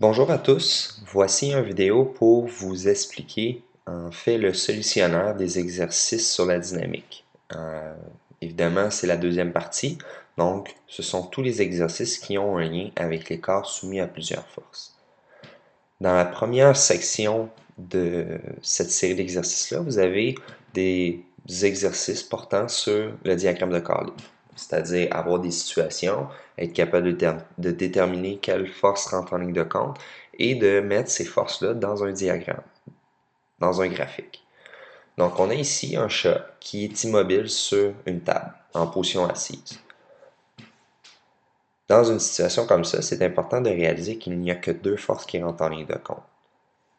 Bonjour à tous, voici une vidéo pour vous expliquer en fait le solutionnaire des exercices sur la dynamique. Évidemment, c'est la deuxième partie, donc ce sont tous les exercices qui ont un lien avec les corps soumis à plusieurs forces. Dans la première section de cette série d'exercices-là, vous avez des exercices portant sur le diagramme de corps libre, c'est-à-dire avoir des situations, être capable de déterminer quelle force rentre en ligne de compte et de mettre ces forces-là dans un diagramme, dans un graphique. Donc, on a ici un chat qui est immobile sur une table, en position assise. Dans une situation comme ça, c'est important de réaliser qu'il n'y a que deux forces qui rentrent en ligne de compte.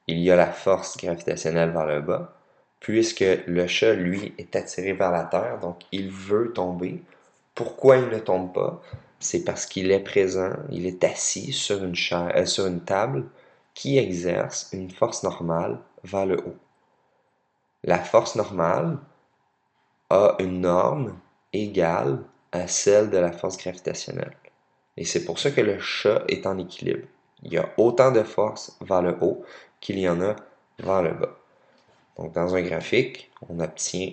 Il y a la force gravitationnelle vers le bas, puisque le chat, lui, est attiré vers la Terre, donc il veut tomber. Pourquoi il ne tombe pas? C'est parce qu'il est présent, il est assis sur sur une table qui exerce une force normale vers le haut. La force normale a une norme égale à celle de la force gravitationnelle. Et c'est pour ça que le chat est en équilibre. Il y a autant de force vers le haut qu'il y en a vers le bas. Donc, dans un graphique, on obtient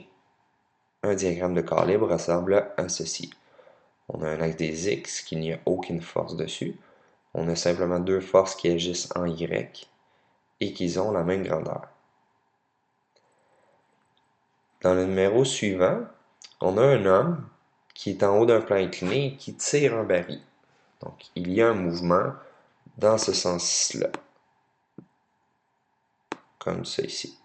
un diagramme de corps libre ressemble à ceci. On a un axe des X qu'il n'y a aucune force dessus. On a simplement deux forces qui agissent en Y et qui ont la même grandeur. Dans le numéro suivant, on a un homme qui est en haut d'un plan incliné et qui tire un baril. Donc, il y a un mouvement dans ce sens-là, comme ça ici.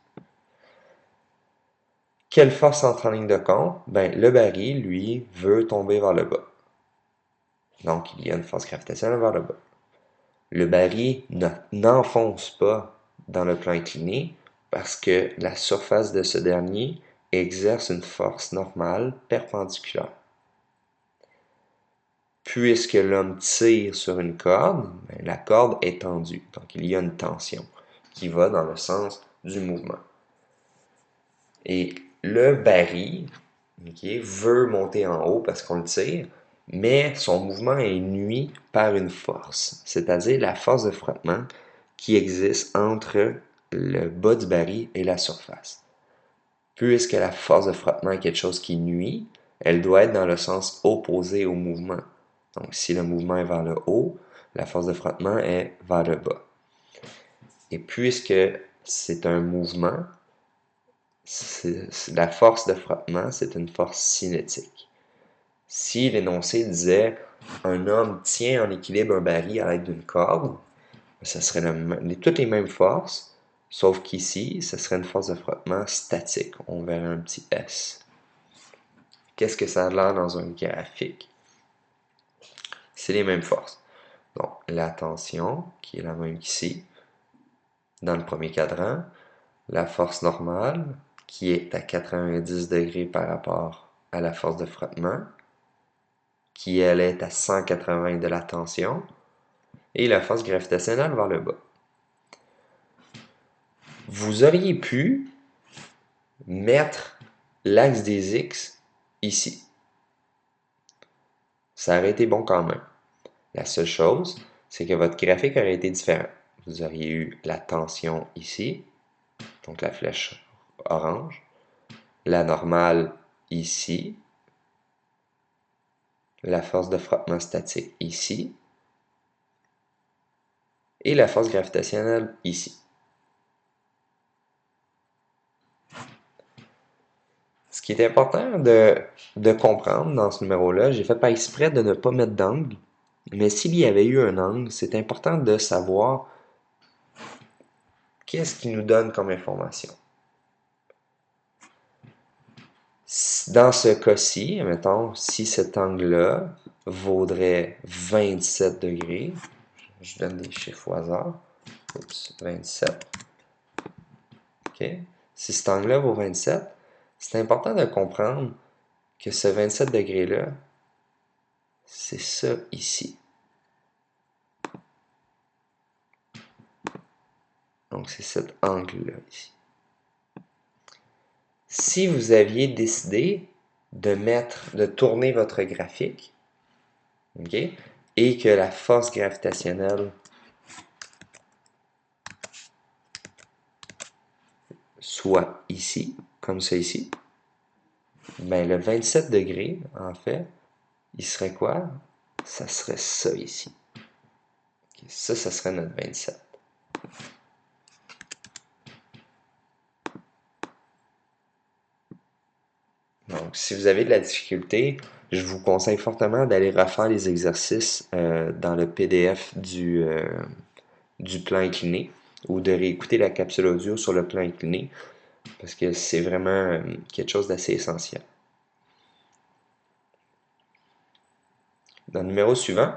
Quelle force entre en ligne de compte? Ben, le baril, lui, veut tomber vers le bas. Donc, il y a une force gravitationnelle vers le bas. Le baril n'enfonce pas dans le plan incliné parce que la surface de ce dernier exerce une force normale perpendiculaire. Puisque l'homme tire sur une corde, ben, la corde est tendue. Donc, il y a une tension qui va dans le sens du mouvement. Et le baril veut monter en haut parce qu'on le tire, mais son mouvement est nui par une force, c'est-à-dire la force de frottement qui existe entre le bas du baril et la surface. Puisque la force de frottement est quelque chose qui nuit, elle doit être dans le sens opposé au mouvement. Donc si le mouvement est vers le haut, la force de frottement est vers le bas. Et puisque c'est un mouvement, la force de frottement, c'est une force cinétique. Si l'énoncé disait un homme tient en équilibre un baril à l'aide d'une corde, ça serait toutes les mêmes forces, sauf qu'ici, ce serait une force de frottement statique. On verrait un petit S. Qu'est-ce que ça a l'air dans un graphique? C'est les mêmes forces. Donc, la tension, qui est la même qu'ici, dans le premier cadran, la force normale, qui est à 90 degrés par rapport à la force de frottement, qui elle est à 180 de la tension, et la force gravitationnelle vers le bas. Vous auriez pu mettre l'axe des X ici. Ça aurait été bon quand même. La seule chose, c'est que votre graphique aurait été différent. Vous auriez eu la tension ici, donc la flèche orange, la normale ici, la force de frottement statique ici, et la force gravitationnelle ici. Ce qui est important de comprendre dans ce numéro-là, j'ai fait par exprès de ne pas mettre d'angle, mais s'il y avait eu un angle, c'est important de savoir qu'est-ce qui nous donne comme information. Dans ce cas-ci, mettons, si cet angle-là vaudrait 27 degrés, je donne des chiffres au hasard, oups, 27, ok? Si cet angle-là vaut 27, c'est important de comprendre que ce 27 degrés-là, c'est ça ici. Donc, c'est cet angle-là ici. Si vous aviez décidé de tourner votre graphique, ok, et que la force gravitationnelle soit ici, comme ça ici, ben le 27 degrés, en fait, il serait quoi? Ça serait ça ici. Ça serait notre 27. Donc, si vous avez de la difficulté, je vous conseille fortement d'aller refaire les exercices dans le PDF du plan incliné ou de réécouter la capsule audio sur le plan incliné parce que c'est vraiment quelque chose d'assez essentiel. Dans le numéro suivant,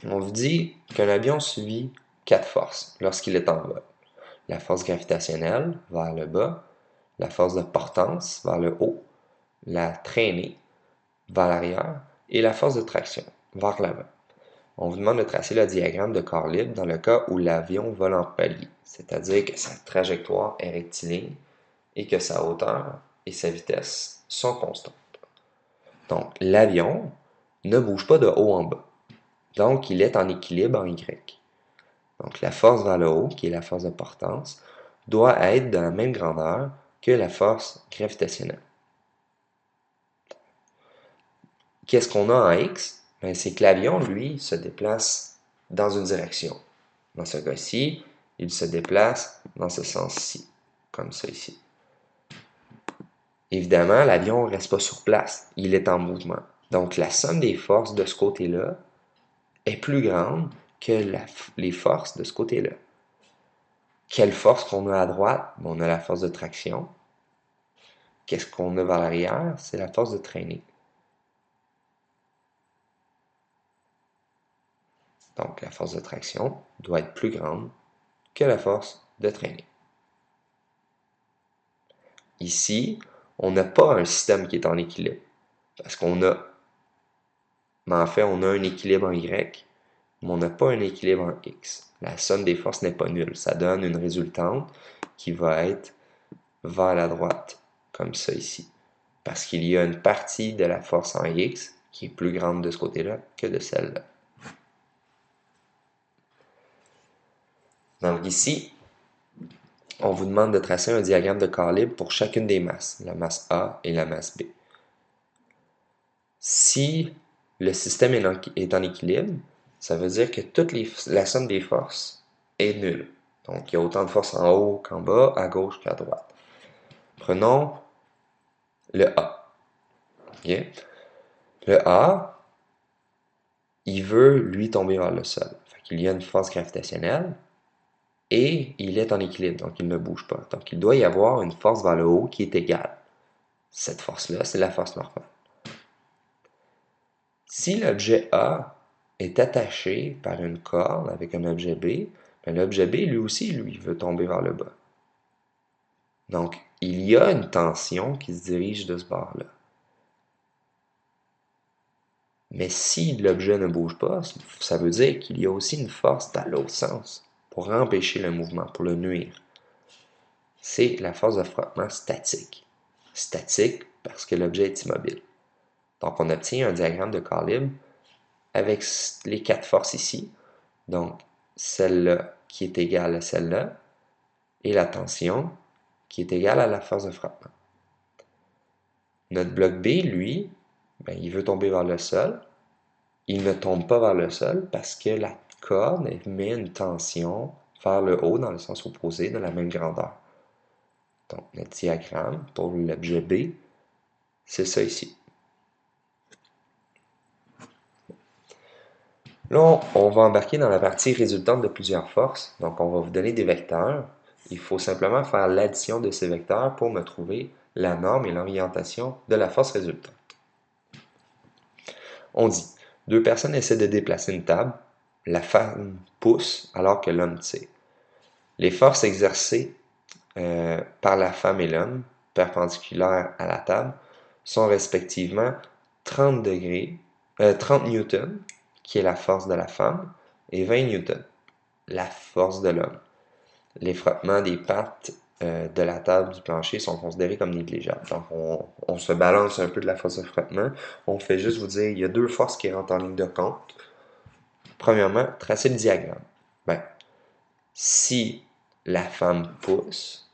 on vous dit qu'un avion subit 4 forces lorsqu'il est en vol. La force gravitationnelle vers le bas, la force de portance vers le haut, la traînée vers l'arrière et la force de traction vers l'avant. On vous demande de tracer le diagramme de corps libre dans le cas où l'avion vole en palier, c'est-à-dire que sa trajectoire est rectiligne et que sa hauteur et sa vitesse sont constantes. Donc, l'avion ne bouge pas de haut en bas. Donc, il est en équilibre en Y. Donc, la force vers le haut, qui est la force de portance, doit être de la même grandeur que la force gravitationnelle. Qu'est-ce qu'on a en X? Ben, c'est que l'avion, lui, se déplace dans une direction. Dans ce cas-ci, il se déplace dans ce sens-ci, comme ça ici. Évidemment, l'avion ne reste pas sur place, il est en mouvement. Donc, la somme des forces de ce côté-là est plus grande que les forces de ce côté-là. Quelle force qu'on a à droite? On a la force de traction. Qu'est-ce qu'on a vers l'arrière? C'est la force de traînée. Donc, la force de traction doit être plus grande que la force de traînée. Ici, on n'a pas un système qui est en équilibre. Parce qu'on a, mais en fait, on a un équilibre en Y, mais on n'a pas un équilibre en X. La somme des forces n'est pas nulle. Ça donne une résultante qui va être vers la droite, comme ça ici. Parce qu'il y a une partie de la force en X qui est plus grande de ce côté-là que de celle-là. Donc ici, on vous demande de tracer un diagramme de corps libre pour chacune des masses, la masse A et la masse B. Si le système est en équilibre, ça veut dire que la somme des forces est nulle. Donc, il y a autant de forces en haut qu'en bas, à gauche qu'à droite. Prenons le A. Okay? Le A, il veut, lui, tomber vers le sol. Il y a une force gravitationnelle et il est en équilibre, donc il ne bouge pas. Donc, il doit y avoir une force vers le haut qui est égale. Cette force-là, c'est la force normale. Si l'objet A est attaché par une corde avec un objet B, ben l'objet B, lui aussi, lui, veut tomber vers le bas. Donc, il y a une tension qui se dirige de ce bord-là. Mais si l'objet ne bouge pas, ça veut dire qu'il y a aussi une force dans l'autre sens pour empêcher le mouvement, pour le nuire. C'est la force de frottement statique. Statique parce que l'objet est immobile. Donc, on obtient un diagramme de corps libre avec les 4 forces ici. Donc, celle-là qui est égale à celle-là, et la tension qui est égale à la force de frottement. Notre bloc B, lui, ben, il veut tomber vers le sol. Il ne tombe pas vers le sol parce que la corde met une tension vers le haut dans le sens opposé de la même grandeur. Donc, notre diagramme pour l'objet B, c'est ça ici. Là, on va embarquer dans la partie résultante de plusieurs forces. Donc, on va vous donner des vecteurs. Il faut simplement faire l'addition de ces vecteurs pour me trouver la norme et l'orientation de la force résultante. On dit, deux personnes essaient de déplacer une table. La femme pousse alors que l'homme tire. Les forces exercées par la femme et l'homme, perpendiculaires à la table, sont respectivement 30 newtons, qui est la force de la femme, et 20 newtons, la force de l'homme. Les frottements des pattes de la table du plancher sont considérés comme négligeables. Donc, on se balance un peu de la force de frottement. On fait juste vous dire, il y a deux forces qui rentrent en ligne de compte. Premièrement, tracer le diagramme. Ben, si la femme pousse,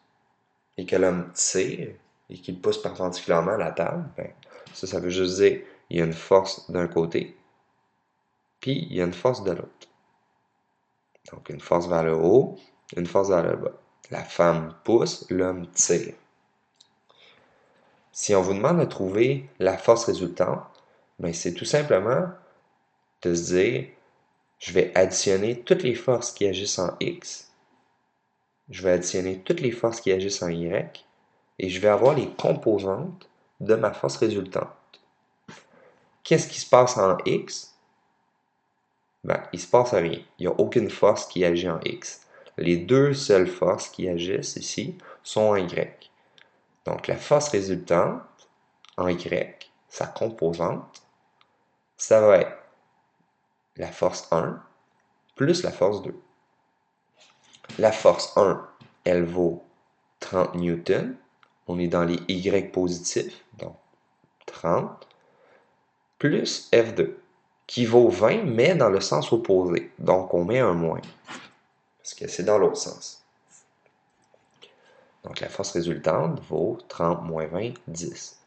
et que l'homme tire et qu'il pousse perpendiculairement à la table, ben, ça veut juste dire qu'il y a une force d'un côté, puis il y a une force de l'autre. Donc une force vers le haut, une force vers le bas. La femme pousse, l'homme tire. Si on vous demande de trouver la force résultante, ben c'est tout simplement de se dire, je vais additionner toutes les forces qui agissent en X, je vais additionner toutes les forces qui agissent en Y, et je vais avoir les composantes de ma force résultante. Qu'est-ce qui se passe en X? Ben, il ne se passe rien. Il n'y a aucune force qui agit en X. Les deux seules forces qui agissent ici sont en Y. Donc la force résultante en Y, sa composante, ça va être la force 1 plus la force 2. La force 1, elle vaut 30 newtons. On est dans les Y positifs, donc 30, plus F2, qui vaut 20, mais dans le sens opposé. Donc on met un moins, parce que c'est dans l'autre sens. Donc la force résultante vaut 30 moins 20, 10.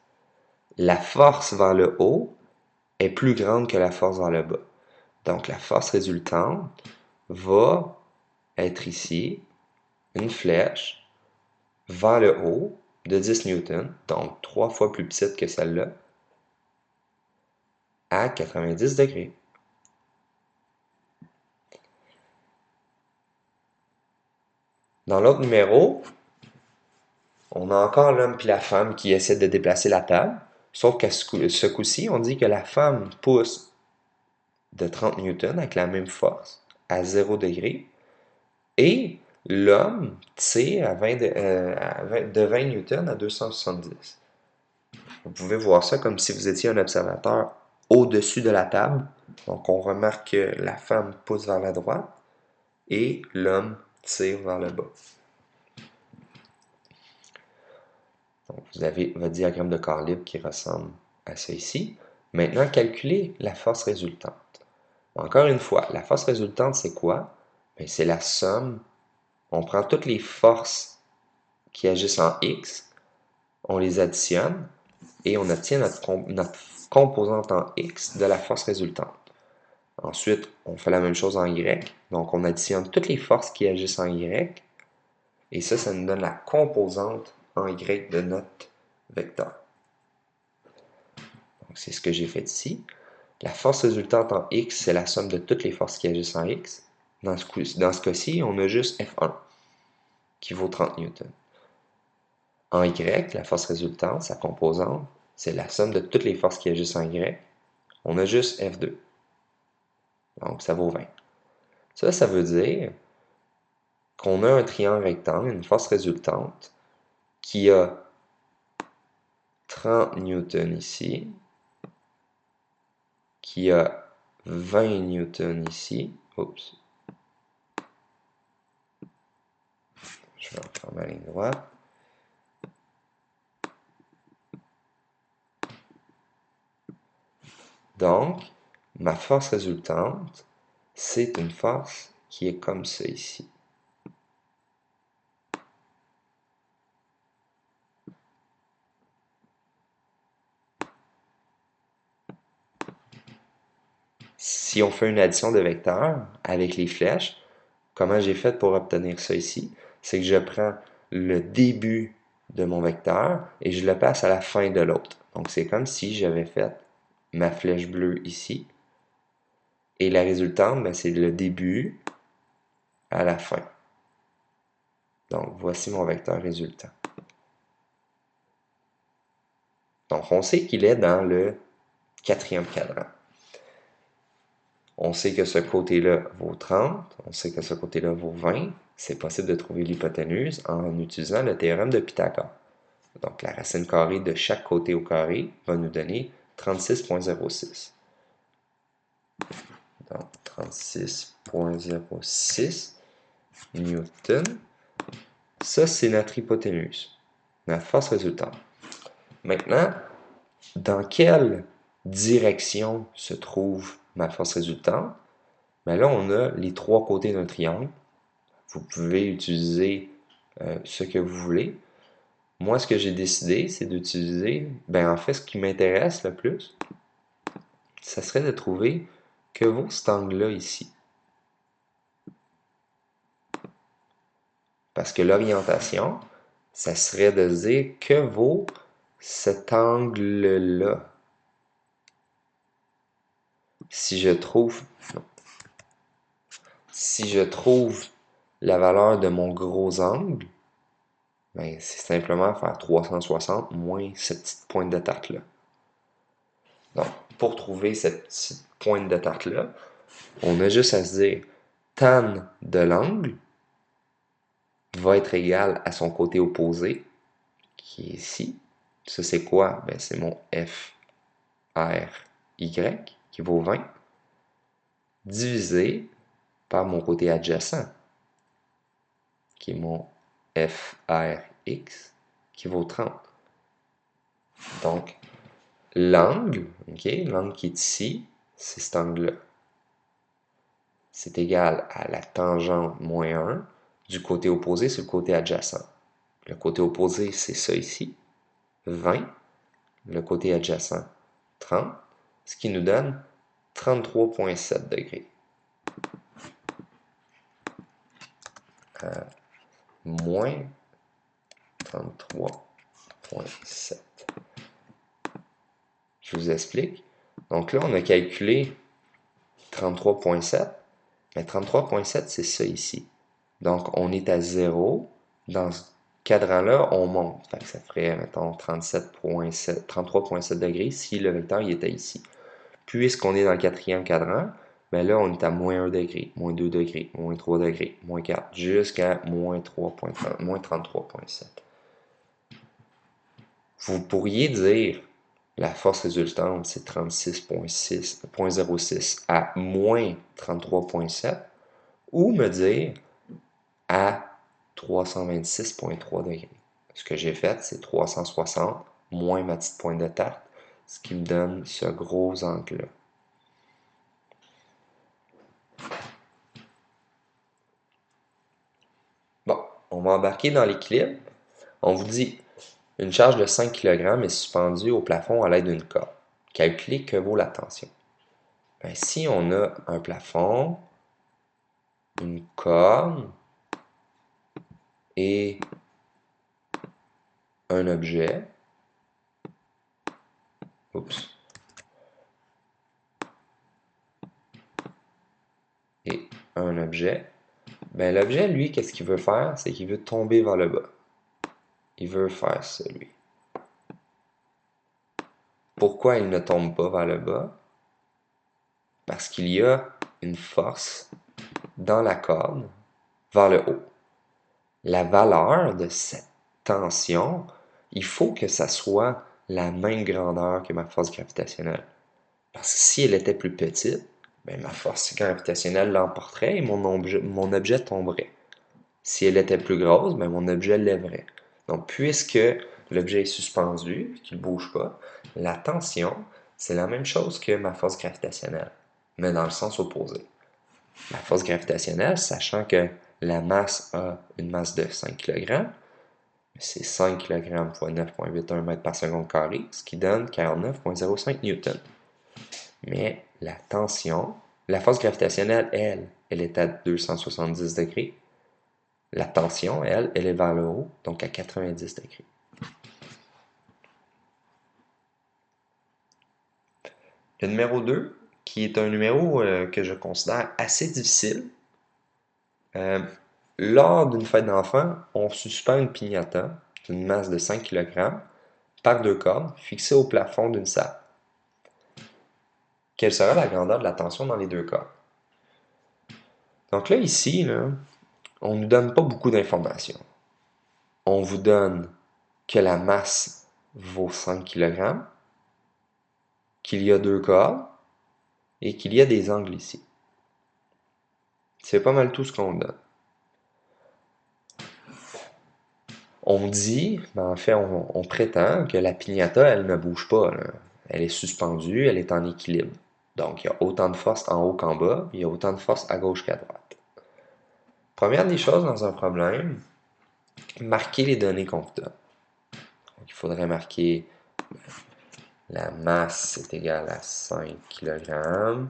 La force vers le haut est plus grande que la force vers le bas. Donc la force résultante va être ici une flèche vers le haut de 10 newtons, donc 3 fois plus petite que celle-là, à 90 degrés. Dans l'autre numéro, on a encore l'homme et la femme qui essaient de déplacer la table, sauf qu'à ce coup-ci, on dit que la femme pousse de 30 newtons avec la même force à 0 degré et l'homme tire de 20 newtons à 270. Vous pouvez voir ça comme si vous étiez un observateur au-dessus de la table. Donc on remarque que la femme pousse vers la droite et l'homme tire vers le bas. Donc vous avez votre diagramme de corps libre qui ressemble à ça ici. Maintenant, calculez la force résultante. Encore une fois, la force résultante, c'est quoi? C'est la somme. On prend toutes les forces qui agissent en X, on les additionne et on obtient notre composante en X de la force résultante. Ensuite, on fait la même chose en Y. Donc, on additionne toutes les forces qui agissent en Y. Et ça nous donne la composante en Y de notre vecteur. Donc, c'est ce que j'ai fait ici. La force résultante en X, c'est la somme de toutes les forces qui agissent en X. Dans ce cas-ci, on a juste F1 qui vaut 30 newtons. En Y, la force résultante, sa composante, c'est la somme de toutes les forces qui agissent en Y. On a juste F2. Donc, ça vaut 20. Ça veut dire qu'on a un triangle rectangle, une force résultante, qui a 30 newtons ici, qui a 20 newtons ici. Oups. Je vais refaire ma ligne droite. Donc, ma force résultante, c'est une force qui est comme ça ici. Si on fait une addition de vecteurs avec les flèches, comment j'ai fait pour obtenir ça ici? C'est que je prends le début de mon vecteur et je le passe à la fin de l'autre. Donc c'est comme si j'avais fait ma flèche bleue ici. Et la résultante, c'est le début à la fin. Donc voici mon vecteur résultant. Donc on sait qu'il est dans le 4e quadrant. On sait que ce côté-là vaut 30, on sait que ce côté-là vaut 20. C'est possible de trouver l'hypoténuse en utilisant le théorème de Pythagore. Donc la racine carrée de chaque côté au carré va nous donner 36,06. Donc 36,06 newtons. Ça, c'est notre hypoténuse, notre force résultante. Maintenant, dans quelle direction se trouve ma force résultante? Là, on a les trois côtés d'un triangle. Vous pouvez utiliser ce que vous voulez. Moi, ce que j'ai décidé, c'est d'utiliser, en fait, ce qui m'intéresse le plus, ça serait de trouver que vaut cet angle-là ici. Parce que l'orientation, ça serait de dire que vaut cet angle-là. Si je trouve, si je trouve la valeur de mon gros angle, c'est simplement faire 360 moins cette petite pointe de tarte-là. Donc, pour trouver cette petite pointe de tarte-là, on a juste à se dire tan de l'angle va être égal à son côté opposé, qui est ici. Ça, c'est quoi? C'est mon F, R, Y, qui vaut 20, divisé par mon côté adjacent, qui est mon F, R, X, qui vaut 30. Donc, l'angle, l'angle qui est ici, c'est cet angle-là. C'est égal à la tangente moins 1 du côté opposé, c'est le côté adjacent. Le côté opposé, c'est ça ici, 20. Le côté adjacent, 30. Ce qui nous donne 33,7 degrés. Moins 33,7. Je vous explique. Donc là, on a calculé 33,7. Mais 33,7, c'est ça ici. Donc, on est à 0. Dans ce cadran-là, on monte. Fait que ça ferait, mettons, 33,7 degrés si le vecteur il était ici. Puisqu'on est dans le quatrième cadran, là, on est à moins 1 degré, moins 2 degrés, moins 3 degrés, moins 4, jusqu'à moins 33,7. Vous pourriez dire la force résultante, c'est 36,06 à moins 33,7, ou me dire à 326,3 degrés. Ce que j'ai fait, c'est 360 moins ma petite pointe de tarte, ce qui me donne ce gros angle-là. Bon, on va embarquer dans l'équilibre. On vous dit, une charge de 5 kg est suspendue au plafond à l'aide d'une corde. Calculez que vaut la tension. Si on a un plafond, une corde et un objet, l'objet, lui, qu'est-ce qu'il veut faire? C'est qu'il veut tomber vers le bas. Il veut faire ça, lui. Pourquoi il ne tombe pas vers le bas? Parce qu'il y a une force dans la corde vers le haut. La valeur de cette tension, il faut que ça soit la même grandeur que ma force gravitationnelle. Parce que si elle était plus petite, ma force gravitationnelle l'emporterait et mon objet tomberait. Si elle était plus grosse, mon objet lèverait. Donc, puisque l'objet est suspendu, qu'il ne bouge pas, la tension, c'est la même chose que ma force gravitationnelle, mais dans le sens opposé. La force gravitationnelle, sachant que la masse a une masse de 5 kg, c'est 5 kg fois 9,81 m par seconde carré, ce qui donne 49,05 Newton. Mais la tension, la force gravitationnelle, elle est à 270 degrés. La tension, elle est vers le haut, donc à 90 degrés. Le numéro 2, qui est un numéro que je considère assez difficile. Lors d'une fête d'enfants, on suspend une piñata d'une masse de 5 kg par 2 cordes fixées au plafond d'une salle. Quelle sera la grandeur de la tension dans les 2 cordes? Donc là, ici, on ne nous donne pas beaucoup d'informations. On vous donne que la masse vaut 5 kg, qu'il y a 2 cordes et qu'il y a des angles ici. C'est pas mal tout ce qu'on donne. On dit, en fait, on prétend que la piñata, elle ne bouge pas. Là. Elle est suspendue, elle est en équilibre. Donc, il y a autant de force en haut qu'en bas, il y a autant de force à gauche qu'à droite. Première des choses dans un problème, marquer les données qu'on vous donne. il faudrait marquer la masse est égale à 5 kg.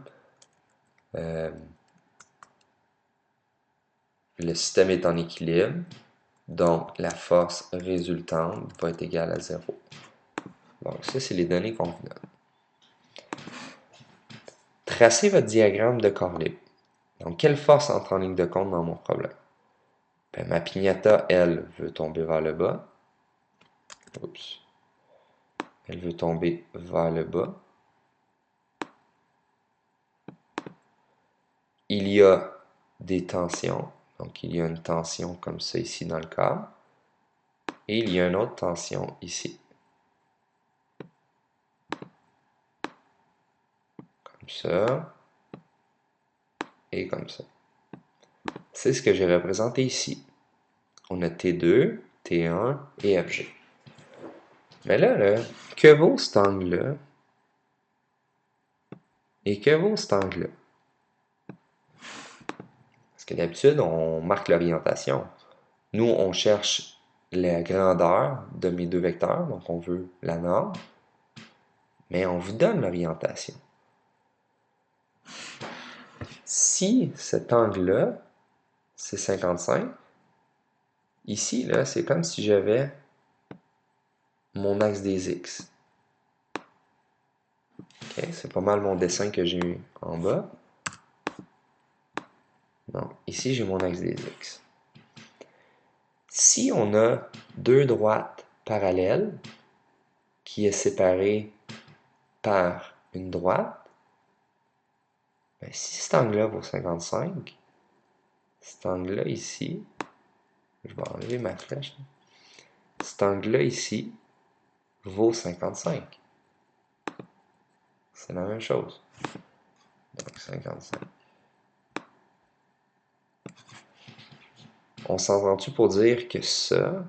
Le système est en équilibre, donc la force résultante va être égale à 0. Donc ça, c'est les données qu'on vous donne. Tracez votre diagramme de corps libre. Donc, quelle force entre en ligne de compte dans mon problème? Ben, ma pignata, elle, veut tomber vers le bas. Oups. Elle veut tomber vers le bas. Il y a des tensions. Donc, il y a une tension comme ça ici dans le cadre. Et il y a une autre tension ici. Comme ça. Et comme ça. C'est ce que j'ai représenté ici. On a T2, T1 et FG. Mais là, que vaut cet angle-là? Et que vaut cet angle-là? Parce que d'habitude, on marque l'orientation. Nous, on cherche la grandeur de mes deux vecteurs, donc on veut la norme, mais on vous donne l'orientation. Si cet angle-là, c'est 55, ici, là, c'est comme si j'avais mon axe des X. Okay, c'est pas mal mon dessin que j'ai eu en bas. Donc, ici, j'ai mon axe des X. Si on a deux droites parallèles qui est séparée par une droite, ben, si cet angle-là vaut 55, cet angle-là ici, je vais enlever ma flèche, cet angle-là ici vaut 55. C'est la même chose. Donc 55. On s'entend-tu pour dire que ça,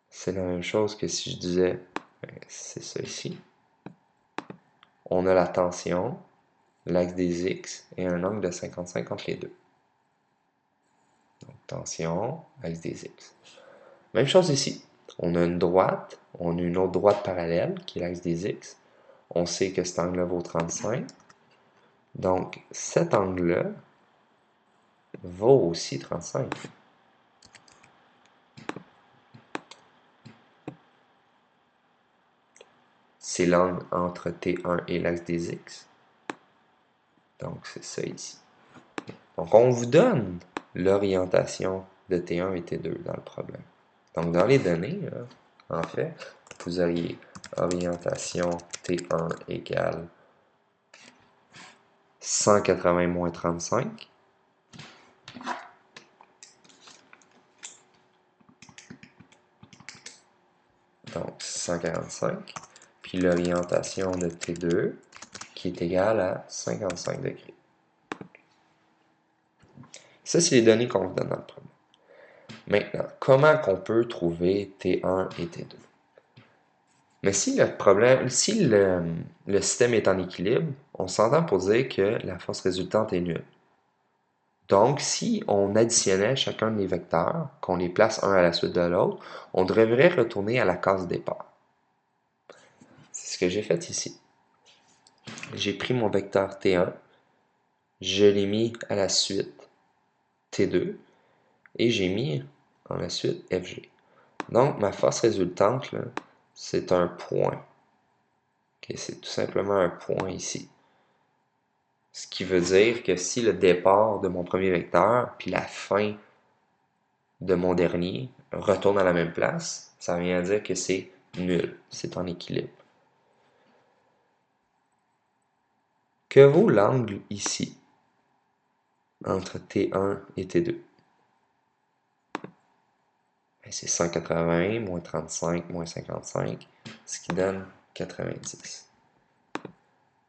c'est la même chose que si je disais, c'est ça ici. On a la tension, l'axe des X et un angle de 55 entre les deux. Donc tension, axe des X. Même chose ici. On a une droite, on a une autre droite parallèle qui est l'axe des X. On sait que cet angle-là vaut 35. Donc cet angle-là vaut aussi 35. C'est l'angle entre T1 et l'axe des X. Donc, c'est ça ici. Donc, on vous donne l'orientation de T1 et T2 dans le problème. Donc, dans les données, là, en fait, vous auriez orientation T1 égale 180 moins 35. Donc, 145. Puis l'orientation de T2 qui est égale à 55 degrés. Ça, c'est les données qu'on vous donne dans le problème. Maintenant, comment qu'on peut trouver T1 et T2? Mais si le système est en équilibre, on s'entend pour dire que la force résultante est nulle. Donc, si on additionnait chacun des vecteurs, qu'on les place un à la suite de l'autre, on devrait retourner à la case départ. C'est ce que j'ai fait ici. J'ai pris mon vecteur T1, je l'ai mis à la suite T2, et j'ai mis en la suite FG. Donc, ma force résultante, c'est un point. Okay, c'est tout simplement un point ici. Ce qui veut dire que si le départ de mon premier vecteur puis la fin de mon dernier retournent à la même place, ça vient dire que c'est nul, c'est en équilibre. Que vaut l'angle ici entre T1 et T2? C'est 180 moins 35 moins 55, ce qui donne 90.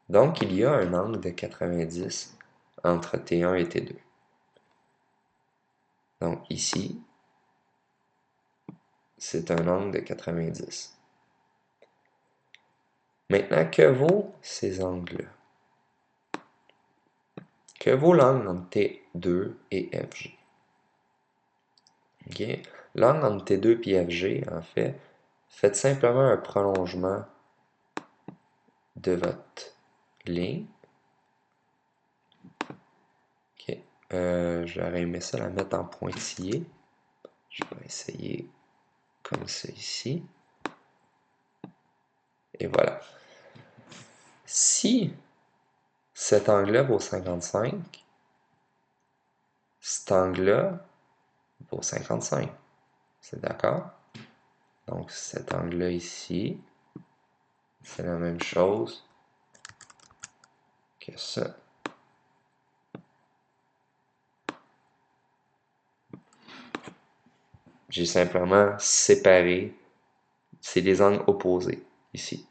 Donc, il y a un angle de 90 entre T1 et T2. Donc, ici, c'est un angle de 90. Maintenant, que vaut ces angles-là? Que vaut l'angle entre T2 et FG? Okay. L'angle entre T2 et FG, en fait, faites simplement un prolongement de votre ligne. Ok. J'aurais aimé ça la mettre en pointillé. Je vais essayer comme ça ici. Et voilà. Si cet angle-là vaut 55, cet angle-là vaut 55. C'est d'accord? Donc cet angle-là ici, c'est la même chose que ça. J'ai simplement séparé, c'est des angles opposés ici.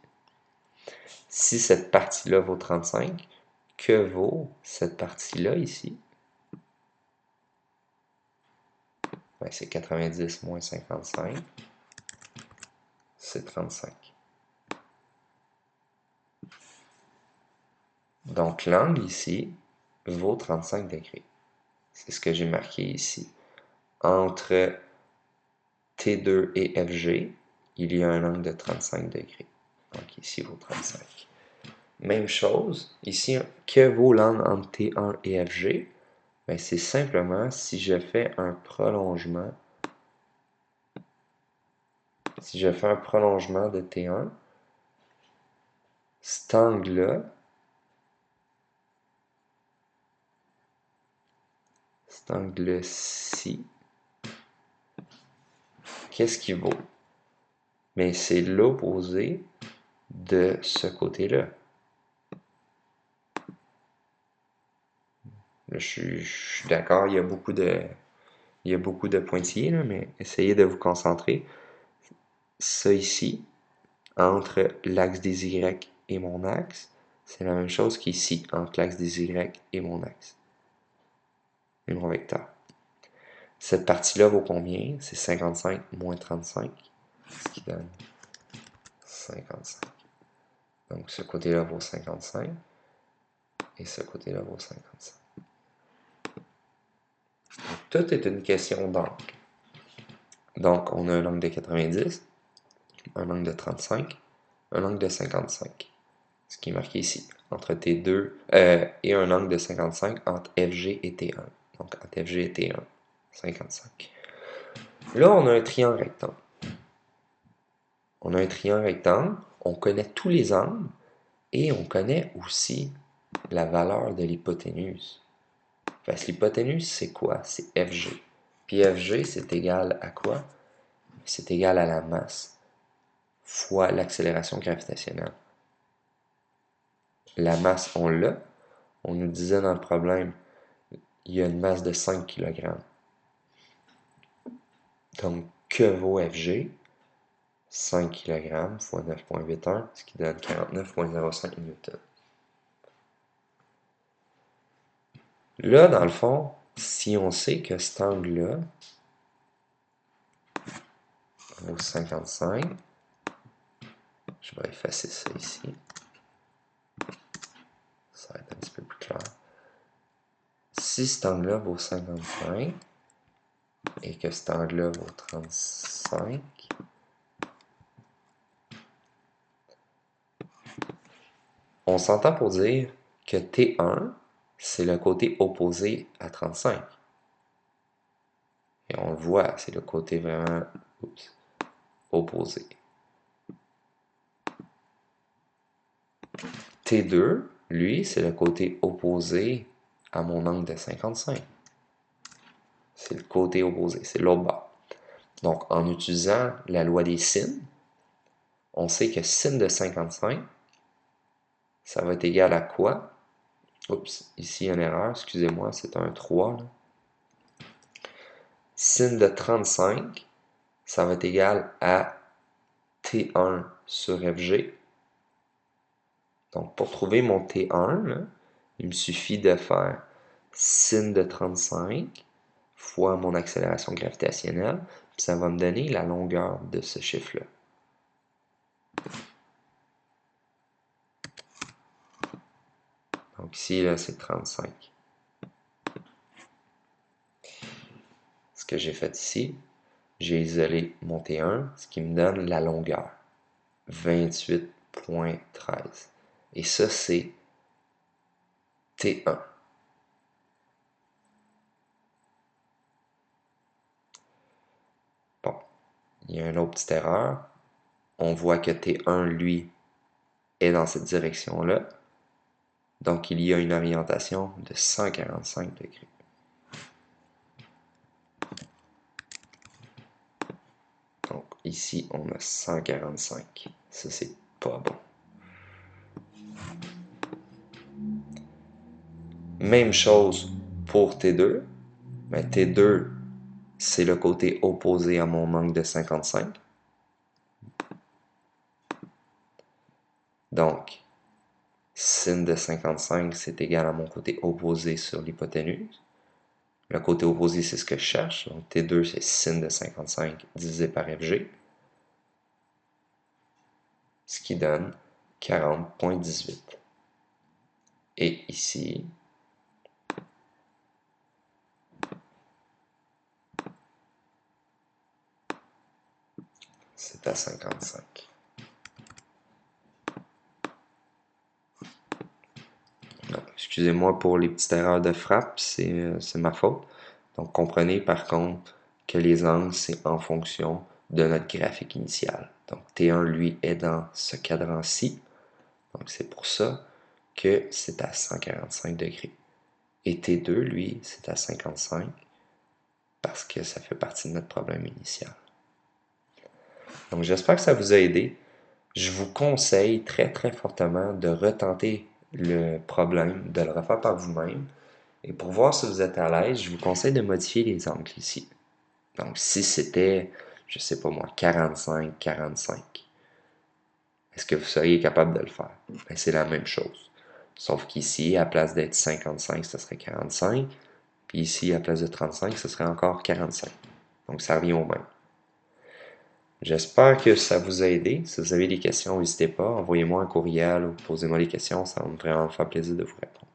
Si cette partie-là vaut 35, que vaut cette partie-là ici? Ben, c'est 90 moins 55, c'est 35. Donc l'angle ici vaut 35 degrés. C'est ce que j'ai marqué ici. Entre T2 et FG, il y a un angle de 35 degrés. Donc ici vaut 35. Même chose, ici, que vaut l'angle entre T1 et FG? Ben, c'est simplement si je fais un prolongement. Si je fais un prolongement de T1, cet angle-là, cet angle-ci, qu'est-ce qu'il vaut? Mais c'est l'opposé de ce côté-là. Là, je suis d'accord, il y a beaucoup de pointillés, là, mais essayez de vous concentrer. Ça ici, entre l'axe des Y et mon axe, c'est la même chose qu'ici, entre l'axe des Y et mon axe. Et mon vecteur. Cette partie-là vaut combien? C'est 55 moins 35, ce qui donne 55. Donc ce côté-là vaut 55 et ce côté-là vaut 55. Donc, tout est une question d'angle. Donc on a un angle de 90, un angle de 35, un angle de 55. Ce qui est marqué ici, entre T2 et un angle de 55 entre FG et T1. Donc entre FG et T1, 55. Là, on a un triangle rectangle. On a un triangle rectangle, on connaît tous les angles et on connaît aussi la valeur de l'hypoténuse. Parce que l'hypoténuse, c'est quoi? C'est FG. Puis FG, c'est égal à quoi? C'est égal à la masse fois l'accélération gravitationnelle. La masse, on l'a. On nous disait dans le problème, il y a une masse de 5 kg. Donc, que vaut FG? 5 kg fois 9,81, ce qui donne 49,05 newtons. Là, dans le fond, si on sait que cet angle-là vaut 55, je vais effacer ça ici. Ça va être un petit peu plus clair. Si cet angle-là vaut 55 et que cet angle-là vaut 35, on s'entend pour dire que T1, c'est le côté opposé à 35. Et on le voit, c'est le côté vraiment opposé. T2, lui, c'est le côté opposé à mon angle de 55. C'est le côté opposé, c'est l'autre bord. Donc, en utilisant la loi des sines, on sait que sin de 55, ça va être égal à quoi? Oups, ici il y a une erreur, excusez-moi, c'est un 3. Là. Sin de 35, ça va être égal à T1 sur FG. Donc, pour trouver mon T1, là, il me suffit de faire sin de 35 fois mon accélération gravitationnelle, puis ça va me donner la longueur de ce chiffre-là. Donc ici, là, c'est 35. Ce que j'ai fait ici, j'ai isolé mon T1, ce qui me donne la longueur, 28,13. Et ça, c'est T1. Bon, il y a une autre petite erreur. On voit que T1, lui, est dans cette direction-là. Donc, il y a une orientation de 145 degrés. Donc, ici, on a 145. Ça, c'est pas bon. Même chose pour T2. Mais T2, c'est le côté opposé à mon angle de 55. Donc, sin de 55, c'est égal à mon côté opposé sur l'hypoténuse. Le côté opposé, c'est ce que je cherche. Donc, T2, c'est sin de 55 divisé par FG. Ce qui donne 40,18. Et ici, c'est à 55. Excusez-moi pour les petites erreurs de frappe, c'est ma faute. Donc, comprenez par contre que les angles, c'est en fonction de notre graphique initial. Donc, T1, lui, est dans ce cadran-ci. Donc, c'est pour ça que c'est à 145 degrés. Et T2, lui, c'est à 55 parce que ça fait partie de notre problème initial. Donc, j'espère que ça vous a aidé. Je vous conseille très, très fortement de retenter le problème, de le refaire par vous-même. Et pour voir si vous êtes à l'aise, je vous conseille de modifier les angles ici. Donc, si c'était, je sais pas moi, 45, 45, est-ce que vous seriez capable de le faire? Ben, c'est la même chose. Sauf qu'ici, à place d'être 55, ce serait 45. Puis ici, à place de 35, ce serait encore 45. Donc, ça revient au même. J'espère que ça vous a aidé. Si vous avez des questions, n'hésitez pas. Envoyez-moi un courriel ou posez-moi des questions. Ça va vraiment me faire plaisir de vous répondre.